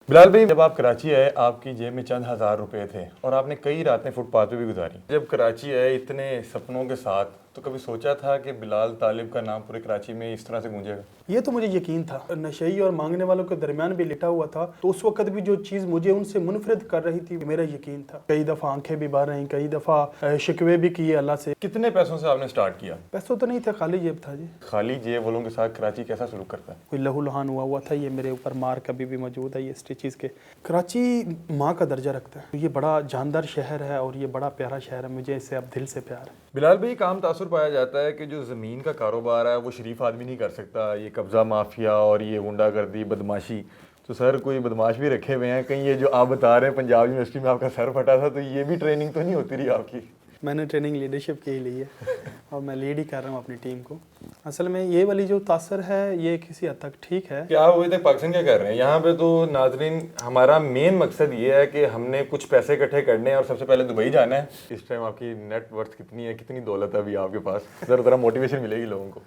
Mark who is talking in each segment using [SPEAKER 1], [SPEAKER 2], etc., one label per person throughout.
[SPEAKER 1] बिलाल भाई, जब आप कराची आए आपकी जेब में चंद हज़ार रुपए थे और आपने कई रातें फुटपाथ पे भी गुजारी। जब कराची आए इतने सपनों के साथ, तो कभी सोचा था कि बिलाल तालिब का नाम पूरे कराची में इस तरह से गूंजेगा?
[SPEAKER 2] ये तो मुझे यकीन था। नशई और मांगने वालों के दरमियान भी लिटा हुआ था, तो उस वक्त भी जो चीज़ मुझे उनसे मुनफरिद कर रही थी मेरा यकीन था। कई दफ़ा आंखें भी भर रही, कई दफ़ा शिकवे भी किए अल्लाह से।
[SPEAKER 1] कितने पैसों से आपने स्टार्ट किया?
[SPEAKER 2] पैसों तो नहीं थे, खाली जेब था जी।
[SPEAKER 1] खाली जेब वालों के साथ कराची कैसा सलूक करता है?
[SPEAKER 2] कोई लहू लुहान हुआ था, ये मेरे ऊपर मार्क अभी भी मौजूद है, ये स्टिचेस के। कराची माँ का दर्जा रखता है। ये बड़ा जानदार शहर है और ये बड़ा प्यारा शहर है, मुझे इससे अब दिल से प्यार है।
[SPEAKER 1] बिलाल भाई, काम तासुर पाया जाता है कि जो ज़मीन का कारोबार है वो शरीफ आदमी नहीं कर सकता। ये कब्ज़ा माफिया और ये गुंडागर्दी बदमाशी, तो सर कोई बदमाश भी रखे हुए हैं कहीं? ये जो आप बता रहे हैं पंजाब यूनिवर्सिटी में आपका सर फटा था, तो ये भी ट्रेनिंग तो नहीं होती रही आपकी?
[SPEAKER 2] मैंने ट्रेनिंग लीडरशिप की ही ली है और मैं लीड ही कर रहा हूँ अपनी टीम को। असल में ये वाली जो तासर है ये किसी हद तक ठीक है।
[SPEAKER 1] क्या आप अभी तक पाकिस्तान क्या कर रहे हैं यहाँ पे? तो नाजरीन, हमारा मेन मकसद ये है कि हमने कुछ पैसे इकट्ठे करने हैं और सबसे पहले दुबई जाना है। इस टाइम आपकी नेट वर्थ कितनी है, कितनी दौलत है अभी आपके पास? ज़रा मोटिवेशन मिलेगी लोगों को।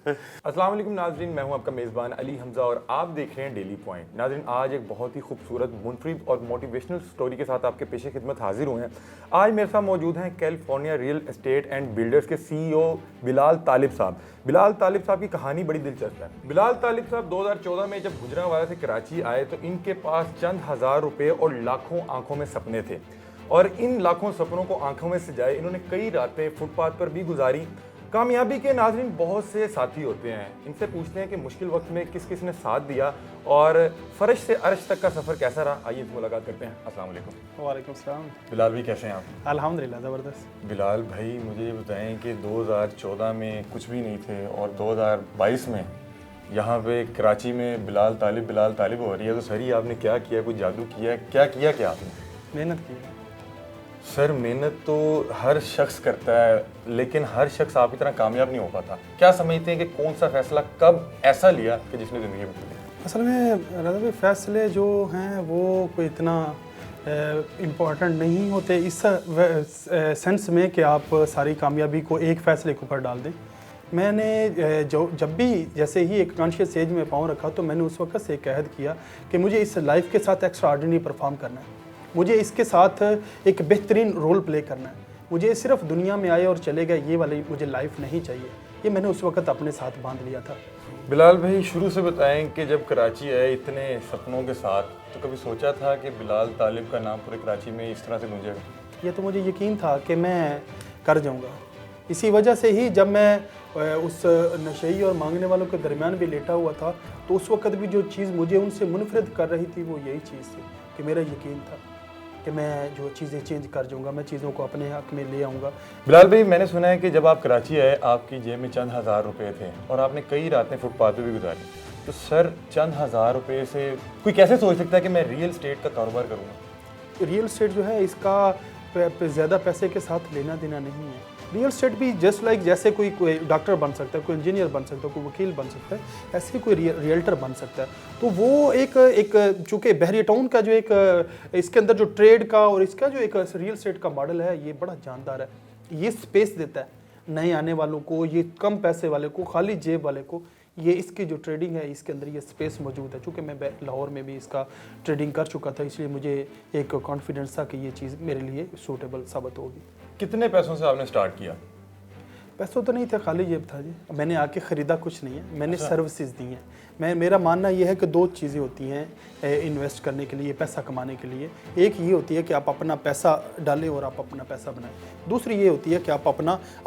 [SPEAKER 1] अस्सलाम वालेकुम नाजरीन, मैं हूँ आपका मेज़बान अली हमजा और आप देख रहे हैं डेली पॉइंट। नाजरीन, आज एक बहुत ही खूबसूरत, मुनफरिद और मोटिवेशनल स्टोरी के साथ आपके पेश खिदमत हाजिर हुए हैं। आज मेरे साथ मौजूद हैं California real estate and builders के CEO बिलाल तालिब साहब। बिलाल तालिब साहब की कहानी बड़ी दिलचस्प है। बिलाल तालिब साहब 2014 में जब गुजरांवाला से कराची आए तो इनके पास चंद हज़ार रुपए और लाखों आंखों में सपने थे, और इन लाखों सपनों को आंखों में सजाए इन्होंने कई रातें फुटपाथ पर भी गुजारी। कामयाबी के नाज़रीन बहुत से साथी होते हैं, इनसे पूछते हैं कि मुश्किल वक्त में किस किस ने साथ दिया और फर्श से अर्श तक का सफ़र कैसा रहा। आइए मुलाकात करते हैं। अस्सलाम वालेकुम।
[SPEAKER 2] वालेकुम सलाम।
[SPEAKER 1] बिलाल भाई, कैसे हैं आप?
[SPEAKER 2] अल्हम्दुलिल्लाह, ज़बरदस्त।
[SPEAKER 1] बिलाल भाई, मुझे ये बताएं कि 2014 में कुछ भी नहीं थे और 2022 में यहाँ पे कराची में बिलाल तालिब हो रही है, तो सर ही आपने क्या किया? कुछ जादू किया? क्या आपने?
[SPEAKER 2] मेहनत की है।
[SPEAKER 1] सर, मेहनत तो हर शख्स करता है, लेकिन हर शख्स आपकी तरह कामयाब नहीं हो पाता। क्या समझते हैं कि कौन सा फैसला कब ऐसा लिया कि जिसने ज़िंदगी बदल दी?
[SPEAKER 2] असल में रज़ा भाई, फ़ैसले जो हैं वो कोई इतना इम्पोर्टेंट नहीं होते इस सेंस में कि आप सारी कामयाबी को एक फ़ैसले के ऊपर डाल दें। मैंने जब भी जैसे ही एक कॉन्शियस एज में पाँव रखा तो मैंने उस वक्त से एक अहद किया कि मुझे इस लाइफ के साथ एक्स्ट्रा ऑर्डिनरी परफॉर्म करना है, मुझे इसके साथ एक बेहतरीन रोल प्ले करना है, मुझे सिर्फ दुनिया में आए और चले गए ये वाली मुझे लाइफ नहीं चाहिए। ये मैंने उस वक्त अपने साथ बांध लिया था।
[SPEAKER 1] बिलाल भाई, शुरू से बताएं कि जब कराची आए इतने सपनों के साथ, तो कभी सोचा था कि बिलाल तालिब का नाम पूरे कराची में इस तरह से गूंजेगा?
[SPEAKER 2] ये तो मुझे यकीन था कि मैं कर जाऊंगा। इसी वजह से ही जब मैं उस नशई और मांगने वालों के दरमियान भी लेटा हुआ था, तो उस वक्त भी जो चीज़ मुझे उनसे मुनफरिद कर रही थी वो यही चीज़ थी कि मेरा यकीन था कि मैं जो चीज़ें चेंज कर जाऊंगा, मैं चीज़ों को अपने हक में ले आऊँगा।
[SPEAKER 1] बिलाल भाई, मैंने सुना है कि जब आप कराची आए आपकी जेब में चंद हज़ार रुपए थे और आपने कई रातें फुटपाथ पे भी गुजारी। तो सर, चंद हज़ार रुपए से कोई कैसे सोच सकता है कि मैं रियल एस्टेट का कारोबार करूँगा?
[SPEAKER 2] रियल एस्टेट जो है इसका ज़्यादा पैसे के साथ लेना देना नहीं है। रियल एस्टेट भी जस्ट लाइक जैसे कोई डॉक्टर बन सकता है, कोई इंजीनियर बन सकता है, कोई वकील बन सकता है, ऐसे कोई रियल्टर बन सकता है। तो वो एक चूँकि बहरिया टाउन का जो एक इसके अंदर जो ट्रेड का और इसका जो एक रियल एस्टेट का मॉडल है ये बड़ा जानदार है। ये स्पेस देता है नए आने वालों को, ये कम पैसे वाले को, खाली जेब वाले को, ये इसकी जो ट्रेडिंग है इसके अंदर ये स्पेस मौजूद है। चूँकि मैं लाहौर में भी इसका ट्रेडिंग कर चुका था, इसलिए मुझे एक कॉन्फिडेंस था कि ये चीज़ मेरे लिए सूटेबल साबित होगी।
[SPEAKER 1] कितने पैसों से आपने स्टार्ट किया?
[SPEAKER 2] पैसों तो नहीं थे, खाली जेब था जी। मैंने आके ख़रीदा कुछ नहीं है, मैंने सर्विसेज दी हैं। मेरा मानना यह है कि दो चीज़ें होती हैं इन्वेस्ट करने के लिए, पैसा कमाने के लिए। एक ये होती है कि आप अपना पैसा डालें और आप अपना पैसा बनाएं। दूसरी ये होती है कि आप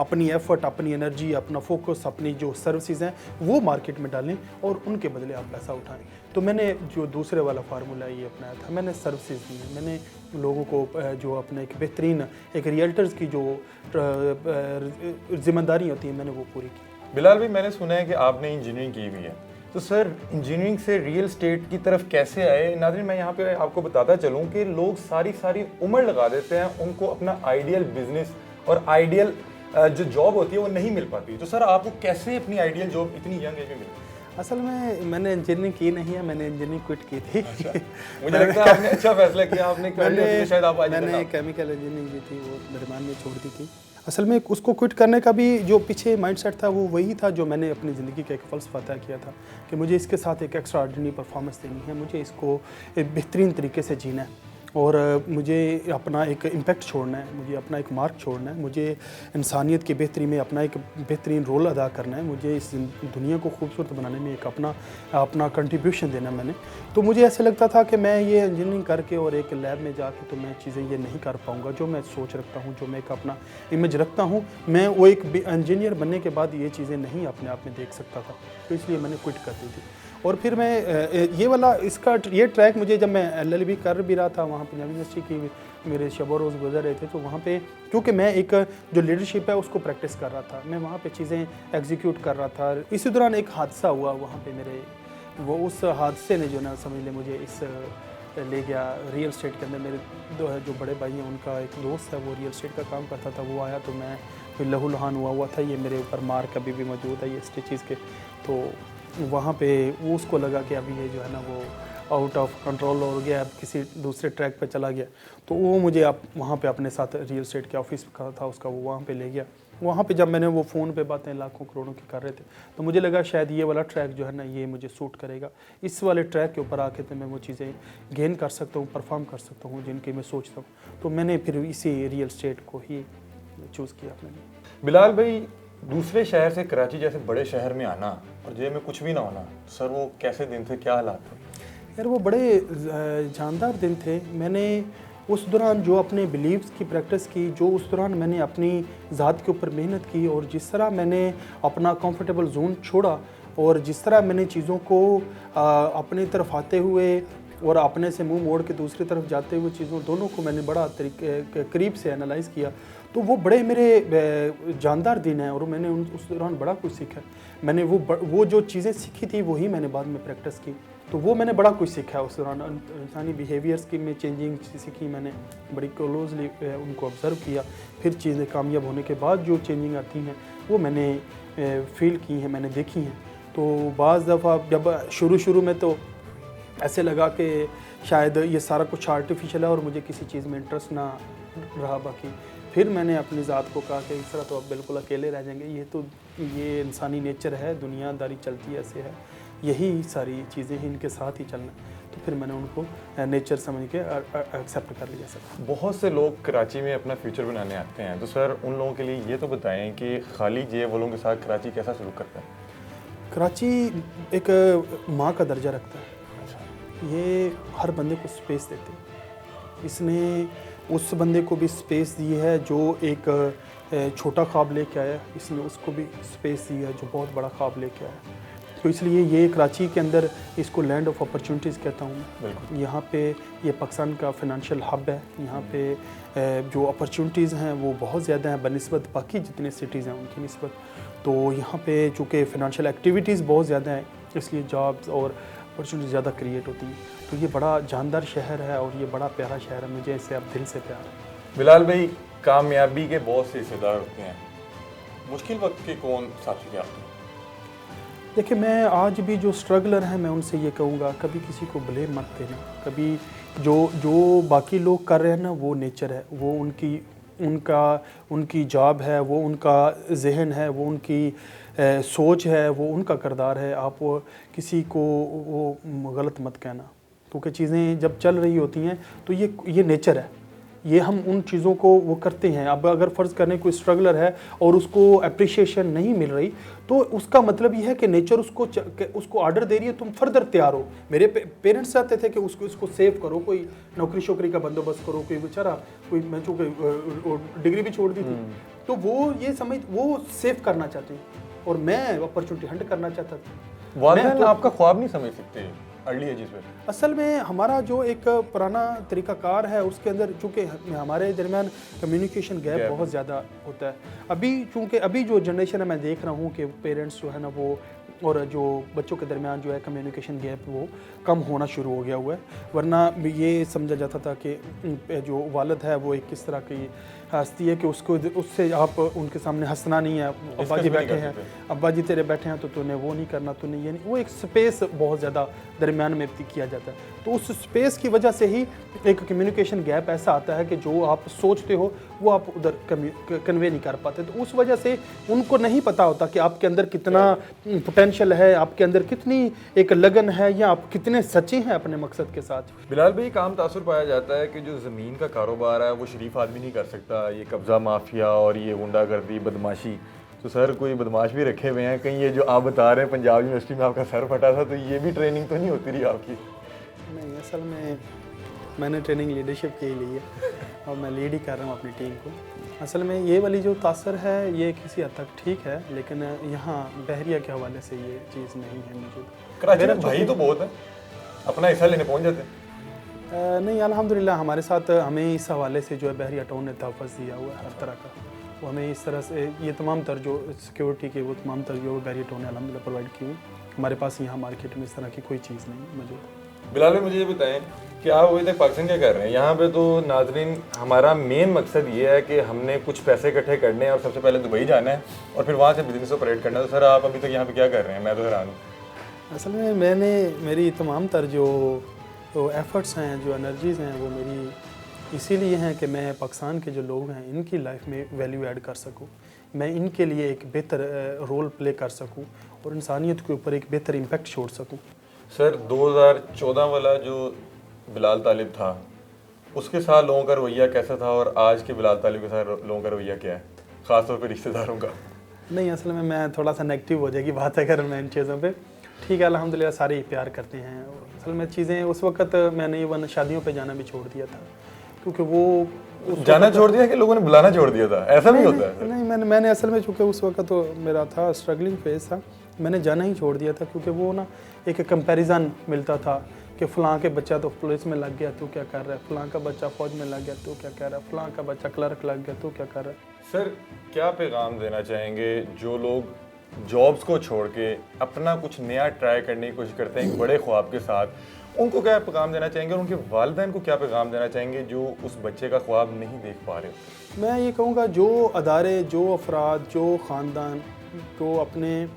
[SPEAKER 2] अपनी एफर्ट, अपनी एनर्जी, अपना फोकस, अपनी जो सर्विसेज हैं वो मार्केट में डालें और उनके बदले आप पैसा उठाएं। तो मैंने जो दूसरे वाला फार्मूला ये अपनाया था, मैंने सर्विसेज दी हैं। मैंने लोगों को जो अपने एक बेहतरीन एक रियल्टर्स की जो जिम्मेदारी होती है मैंने वो पूरी की।
[SPEAKER 1] बिलाल भाई, मैंने सुना है कि आपने इंजीनियरिंग की हुई है, तो सर इंजीनियरिंग से रियल एस्टेट की तरफ कैसे आए? नाज़रीन, मैं यहाँ पे आपको बताता चलूँ कि लोग सारी उम्र लगा देते हैं, उनको अपना आइडियल बिजनेस और आइडियल जो जॉब होती है वो नहीं मिल पाती। तो सर आपको कैसे अपनी आइडियल जॉब इतनी यंग एज में मिली?
[SPEAKER 2] असल में मैंने इंजीनियरिंग की नहीं है, मैंने इंजीनियरिंग क्विट की थी।
[SPEAKER 1] अच्छा। मुझे लगता है आपने अच्छा फैसला किया। आपने शायद आप
[SPEAKER 2] मैंने केमिकल इंजीनियरिंग जो थी वो दरमियान में छोड़ दी थी। असल में उसको क्विट करने का भी जो पीछे माइंडसेट था वो वही था जो मैंने अपनी ज़िंदगी का एक फ़लसफ़ा तय किया था कि मुझे इसके साथ एक एक्स्ट्रा ऑर्डिनरी परफॉर्मेंस देनी है, मुझे इसको एक बेहतरीन तरीके से जीना है और मुझे अपना एक इम्पैक्ट छोड़ना है, मुझे अपना एक मार्क छोड़ना है, मुझे इंसानियत की बेहतरी में अपना एक बेहतरीन रोल अदा करना है, मुझे इस दुनिया को खूबसूरत बनाने में एक अपना कंट्रीब्यूशन देना है मैंने। तो मुझे ऐसे लगता था कि मैं ये इंजीनियरिंग करके और एक लैब में जाके तो मैं चीज़ें ये नहीं कर पाऊँगा जो मैं सोच रखता हूँ, जो मैं एक अपना इमेज रखता हूँ, मैं वो एक इंजीनियर बनने के बाद ये चीज़ें नहीं अपने आप में देख सकता था। तो इसलिए मैंने क्विट कर दी थी। और फिर मैं ये वाला ये ट्रैक मुझे जब मैं एलएलबी कर भी रहा था वहाँ पंजाब यूनिवर्सिटी की मेरे शब रोज़ गुजर रहे थे, तो वहाँ पे क्योंकि मैं एक जो लीडरशिप है उसको प्रैक्टिस कर रहा था, मैं वहाँ पे चीज़ें एग्जीक्यूट कर रहा था। इसी दौरान एक हादसा हुआ वहाँ पे मेरे, वो उस हादसे ने जो ना समझ ले मुझे इस ले गया रियल एस्टेट के अंदर। मेरे जो बड़े भाई हैं उनका एक दोस्त है वो रियल एस्टेट का काम करता था, वो आया तो मैं फिर लहूलुहान हुआ था, ये मेरे ऊपर मार्क अभी भी मौजूद है ये स्टिचेस के। तो वहाँ पे वो उसको लगा कि अभी ये जो है ना वो आउट ऑफ कंट्रोल हो गया, अब किसी दूसरे ट्रैक पे चला गया। तो वो मुझे वहाँ पे अपने साथ रियल एस्टेट के ऑफिस का था उसका, वो वहाँ पे ले गया। वहाँ पे जब मैंने वो फ़ोन पे बातें लाखों करोड़ों की कर रहे थे तो मुझे लगा शायद ये वाला ट्रैक जो है ना ये मुझे सूट करेगा, इस वाले ट्रैक के ऊपर आके तो मैं वो चीज़ें गेन कर सकता हूँ, परफॉर्म कर सकता हूँ जिनकी मैं सोचता हूँ। तो मैंने फिर इसी रियल एस्टेट को ही चूज़ किया अपने लिए।
[SPEAKER 1] बिलाल भाई, दूसरे शहर से कराची जैसे बड़े शहर में आना और जेब में कुछ भी ना होना, सर वो कैसे दिन थे, क्या हालात थे?
[SPEAKER 2] यार वो बड़े जानदार दिन थे। मैंने उस दौरान जो अपने बिलीव्स की प्रैक्टिस की, जो उस दौरान मैंने अपनी ज़ात के ऊपर मेहनत की और जिस तरह मैंने अपना कंफर्टेबल जोन छोड़ा और जिस तरह मैंने चीज़ों को अपनी तरफ आते हुए और अपने से मुंह मोड़ के दूसरी तरफ जाते हुए चीज़ों दोनों को मैंने बड़ा करीब से एनालाइज़ किया, तो वो बड़े मेरे जानदार दिन हैं और मैंने उस दौरान बड़ा कुछ सीखा। मैंने वो जो चीज़ें सीखी थी वही मैंने बाद में प्रैक्टिस की, तो वो मैंने बड़ा कुछ सीखा उस दौरान। इंसानी बिहेवियर्स की में चेंजिंग सीखी मैंने, बड़ी क्लोजली उनको ऑब्ज़र्व किया। फिर चीज़ें कामयाब होने के बाद जो चेंजिंग आती हैं वो मैंने फील की हैं, मैंने देखी हैं। तो बाज़ दफ़ा जब शुरू में तो ऐसे लगा कि शायद ये सारा कुछ आर्टिफिशियल है और मुझे किसी चीज़ में इंटरेस्ट ना रहा बाकी। फिर मैंने अपनी ज़ात को कहा कि इस तरह तो आप बिल्कुल अकेले रह जाएंगे, ये इंसानी नेचर है, दुनियादारी चलती है ऐसे है, यही सारी चीज़ें हैं, इनके साथ ही चलना। तो फिर मैंने उनको नेचर समझ के एक्सेप्ट कर लिया सर।
[SPEAKER 1] बहुत से लोग कराची में अपना फ्यूचर बनाने आते हैं, तो सर उन लोगों के लिए ये तो बताएं कि खाली जेब वालों के साथ कराची कैसा सलूक करता है?
[SPEAKER 2] कराची एक माँ का दर्जा रखता है। ये हर बंदे को स्पेस देते हैं। इसने उस बंदे को भी स्पेस दी है जो एक छोटा ख्वाब लेके आया, इसने उसको भी स्पेस दी है जो बहुत बड़ा ख्वाब लेके आया। तो इसलिए ये कराची के अंदर इसको लैंड ऑफ अपॉर्चुनिटीज़ कहता हूँ मैं। यहाँ पे ये पाकिस्तान का फिनंशियल हब है, यहाँ पे जो अपॉर्चुनिटीज़ हैं वो बहुत ज़्यादा हैं बनिस्बत बाकी जितने सिटीज़ हैं उनकी निस्बत। तो यहाँ पे चूँकि फिनंशियल एक्टिविटीज़ बहुत ज़्यादा हैं इसलिए जॉब्स और अपॉर्चुनिटी ज़्यादा क्रिएट होती है। तो ये बड़ा जानदार शहर है और ये बड़ा प्यारा शहर है, मुझे इससे अब दिल से प्यार है।
[SPEAKER 1] बिलाल भाई, कामयाबी के बहुत से हिस्सेदार होते हैं, मुश्किल वक्त के कौन साथी थे आपके?
[SPEAKER 2] देखिए, मैं आज भी जो स्ट्रगलर हैं मैं उनसे ये कहूँगा, कभी किसी को ब्लेम मत देना। कभी जो बाकी लोग कर रहे हैं ना वो नेचर है, वो उनकी जॉब है, वो उनका जहन है, वो उनकी सोच है, वो उनका किरदार है। आप वो किसी को वो गलत मत कहना, क्योंकि चीज़ें जब चल रही होती हैं तो ये नेचर है, ये हम उन चीज़ों को वो करते हैं। अब अगर फ़र्ज़ करने कोई स्ट्रगलर है और उसको अप्रिशिएशन नहीं मिल रही तो उसका मतलब ये है कि नेचर उसको ऑर्डर दे रही है तुम फर्दर तैयार हो। मेरे पेरेंट्स चाहते थे कि उसको सेव करो, कोई नौकरी शोकरी का बंदोबस्त करो, कोई बेचारा कोई मैं चूँकि डिग्री भी छोड़ दी थी तो वो सेव करना चाहते हैं और मैं अपॉर्चुनिटी हंट करना चाहता था।
[SPEAKER 1] वालिदैन आपका ख्वाब नहीं समझ सकते अर्ली एजेस में?
[SPEAKER 2] असल में हमारा जो एक पुराना तरीक़ाकार है उसके अंदर चूँकि हमारे दरमियान कम्युनिकेशन गैप बहुत ज़्यादा होता है। अभी जो जनरेशन है मैं देख रहा हूँ कि पेरेंट्स जो है ना वो और जो बच्चों के दरमियान जो है कम्युनिकेशन गैप वो कम होना शुरू हो गया हुआ है। वरना ये समझा जाता था कि जो वालिद है वो एक किस तरह की हंसती है कि उसको उससे आप उनके सामने हंसना नहीं है, अब्बा जी बैठे हैं, अब्बा जी तेरे बैठे हैं तो तूने वो नहीं करना, तूने ये नहीं, वो एक स्पेस बहुत ज़्यादा दरमियान में किया जाता है। तो उस स्पेस की वजह से ही एक कम्युनिकेशन गैप ऐसा आता है कि जो आप सोचते हो वो आप उधर कन्वे नहीं कर पाते। तो उस वजह से उनको नहीं पता होता कि आपके अंदर कितना पोटेंशियल है, आपके अंदर कितनी एक लगन है, या आप कितने सच्चे हैं अपने मकसद के साथ।
[SPEAKER 1] बिलाल भाई, काम तासुर पाया जाता है कि जो ज़मीन का कारोबार है वो शरीफ आदमी नहीं कर सकता, ये कब्ज़ा माफिया और ये गुंडागर्दी बदमाशी। तो सर कोई बदमाश भी रखे हुए हैं कहीं? ये जो आप बता रहे हैं पंजाब यूनिवर्सिटी में आपका सर फटा था, तो ये भी ट्रेनिंग तो नहीं होती रही आपकी?
[SPEAKER 2] नहीं, असल में मैंने ट्रेनिंग लीडरशिप की ली है और मैं लीड ही कर रहा हूँ अपनी टीम को। असल में ये वाली जो तासर है ये किसी हद तक ठीक है, लेकिन यहाँ बहरिया के हवाले से ये चीज़ नहीं है मौजूद।
[SPEAKER 1] कराची में भाई तो बहुत है, अपना हिस्सा लेने पहुँच जाते हैं।
[SPEAKER 2] नहीं, अल्हम्दुलिल्लाह हमारे साथ हमें इस हवाले से जो है बहरिया टाउन ने तहफ़्फ़ुज़ दिया हुआ है हर तरह का। वो हमें इस तरह से ये तमाम तर जो सिक्योरिटी के वो तमाम तर जो बहरिया टाउन ने अल्हम्दुलिल्लाह प्रोवाइड की हुई। हमारे पास यहाँ मार्केट में इस तरह की कोई चीज़ नहीं मौजूद।
[SPEAKER 1] बिलाल भाई, मुझे ये बताएं कि आप अभी तक पाकिस्तान क्या कर रहे हैं? यहाँ पे तो नाजरीन हमारा मेन मकसद ये है कि हमने कुछ पैसे इकट्ठे करने हैं और सबसे पहले दुबई जाना है और फिर वहाँ से बिजनेस ऑपरेट करना है। तो सर आप अभी तक यहाँ पे क्या कर रहे हैं? मैं तो हैरान हूँ।
[SPEAKER 2] असल में मेरी तमाम तर जो एफ़र्ट्स हैं, जो एनर्जीज़ हैं, वो मेरी इसीलिए हैं कि मैं पाकिस्तान के जो लोग हैं इनकी लाइफ में वैल्यू ऐड कर सकूं, मैं इनके लिए एक बेहतर रोल प्ले कर सकूं और इंसानियत के ऊपर एक बेहतर इम्पैक्ट छोड़ सकूं।
[SPEAKER 1] सर 2014 वाला जो बिलाल तालिब था उसके साथ लोगों का रवैया कैसा था और आज के बिलाल तालिब के साथ लोगों का रवैया क्या है, ख़ासतौर पर रिश्तेदारों का?
[SPEAKER 2] नहीं, असल में मैं थोड़ा सा नेगेटिव हो जाएगी बात अगर मैं इन चीज़ों पे। ठीक है, अल्हम्दुलिल्लाह सारे ही प्यार करते हैं। असल में चीज़ें उस वक्त मैंने इवन शादियों पे जाना भी छोड़ दिया था, क्योंकि वो
[SPEAKER 1] जाना छोड़ दिया कि लोगों ने बुलाना छोड़ दिया था? ऐसा नहीं होता है?
[SPEAKER 2] नहीं, मैंने असल में चूँकि उस वक्त तो मेरा था स्ट्रगलिंग फेज था, मैंने जाना ही छोड़ दिया था, क्योंकि वो ना एक कंपैरिजन मिलता था कि फ़लाँ के बच्चा तो पुलिस में लग गया, तू क्या कर रहा है, फ़लाँ का बच्चा फ़ौज में लग गया, तू क्या कर रहा है, फ़लाँ का बच्चा क्लर्क लग गया, तू क्या कर रहा है।
[SPEAKER 1] सर क्या पैगाम देना चाहेंगे जो लोग जॉब्स को छोड़ के अपना कुछ नया ट्राई करने की कोशिश करते हैं एक बड़े ख्वाब के साथ? उनको क्या पैगाम देना चाहेंगे और उनके वालिदैन को क्या पैगाम देना चाहेंगे जो उस बच्चे का ख्वाब नहीं देख पा रहे?
[SPEAKER 2] मैं ये कहूँगा जो अदारे, जो अफराद, जो ख़ानदान जो अपने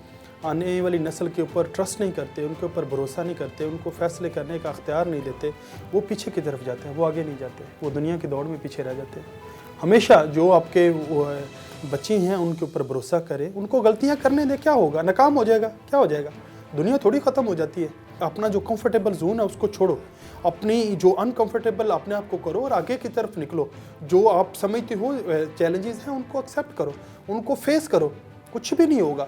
[SPEAKER 2] आने वाली नस्ल के ऊपर ट्रस्ट नहीं करते, उनके ऊपर भरोसा नहीं करते, उनको फ़ैसले करने का अख्तियार नहीं देते, वो पीछे की तरफ जाते हैं, वो आगे नहीं जाते, वो दुनिया की दौड़ में पीछे रह जाते हैं। हमेशा जो आपके बच्चे हैं उनके ऊपर भरोसा करें, उनको गलतियां करने दें, क्या होगा, नाकाम हो जाएगा, क्या हो जाएगा, दुनिया थोड़ी ख़त्म हो जाती है। अपना जो कंफर्टेबल जोन है उसको छोड़ो, अपनी जो अनकंफर्टेबल अपने आप को करो और आगे की तरफ निकलो। जो आप समझते हो चैलेंजेस हैं उनको एक्सेप्ट करो, उनको फेस करो, कुछ भी नहीं होगा।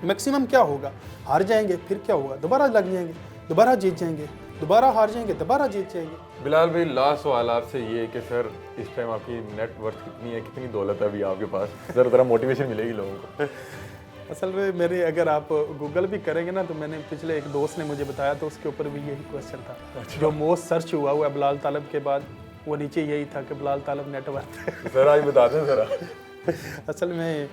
[SPEAKER 2] मैक्सिमम क्या होगा, हार जाएंगे, फिर क्या होगा, दोबारा लग जाएंगे, दोबारा जीत जाएंगे, दोबारा हार जाएंगे, दोबारा जीत जाएंगे।
[SPEAKER 1] बिलाल भाई, लास्ट सवाल आपसे ये कि सर इस टाइम आपकी नेट वर्थ कितनी है, कितनी दौलत है अभी आपके पास? ज़रा मोटिवेशन मिलेगी लोगों को।
[SPEAKER 2] असल में मेरे अगर आप गूगल भी करेंगे ना, तो मैंने पिछले एक दोस्त ने मुझे बताया तो उसके ऊपर भी यही क्वेश्चन था। अच्छा। जो मोस्ट सर्च हुआ है बिलाल तालिब के बाद, वो नीचे यही था कि बिलाल तालिब नेटवर्थ।
[SPEAKER 1] सर आज बता दें ज़रा।
[SPEAKER 2] असल में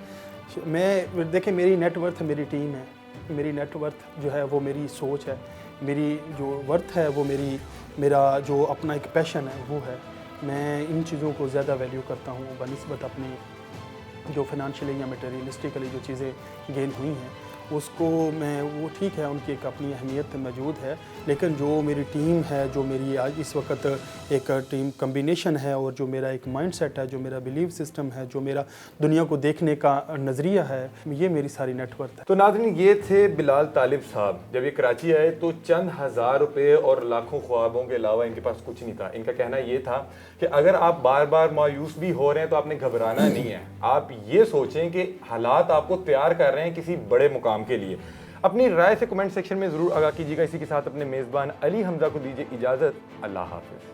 [SPEAKER 2] मैं देखिए, मेरी नेटवर्थ मेरी टीम है, मेरी नेटवर्थ जो है वो मेरी सोच है, मेरी जो वर्थ है वो मेरा जो अपना एक पैशन है वो है। मैं इन चीज़ों को ज़्यादा वैल्यू करता हूँ बनिस्बत अपनी जो फाइनेंशियली या मटेरियलिस्टिकली जो चीज़ें गेन हुई हैं उसको मैं, वो ठीक है, उनकी एक अपनी अहमियत मौजूद है, लेकिन जो मेरी टीम है, जो मेरी आज इस वक्त एक टीम कम्बिनेशन है और जो मेरा एक माइंडसेट है, जो मेरा बिलीव सिस्टम है, जो मेरा दुनिया को देखने का नज़रिया है, ये मेरी सारी नेटवर्क है।
[SPEAKER 1] तो नाज़रीन, ये थे बिलाल तालिब साहब। जब ये कराची आए तो चंद हज़ार रुपये और लाखों ख्वाबों के अलावा इनके पास कुछ नहीं था। इनका कहना ये था कि अगर आप बार बार मायूस भी हो रहे हैं तो आपने घबराना नहीं है, आप ये सोचें कि हालात आपको तैयार कर रहे हैं किसी बड़े मुकाम के लिए। अपनी राय से कमेंट सेक्शन में ज़रूर आगाह कीजिएगा। इसी के साथ अपने मेज़बान अली हमज़ा को दीजिए इजाज़त। अल्लाह हाफ़िज़।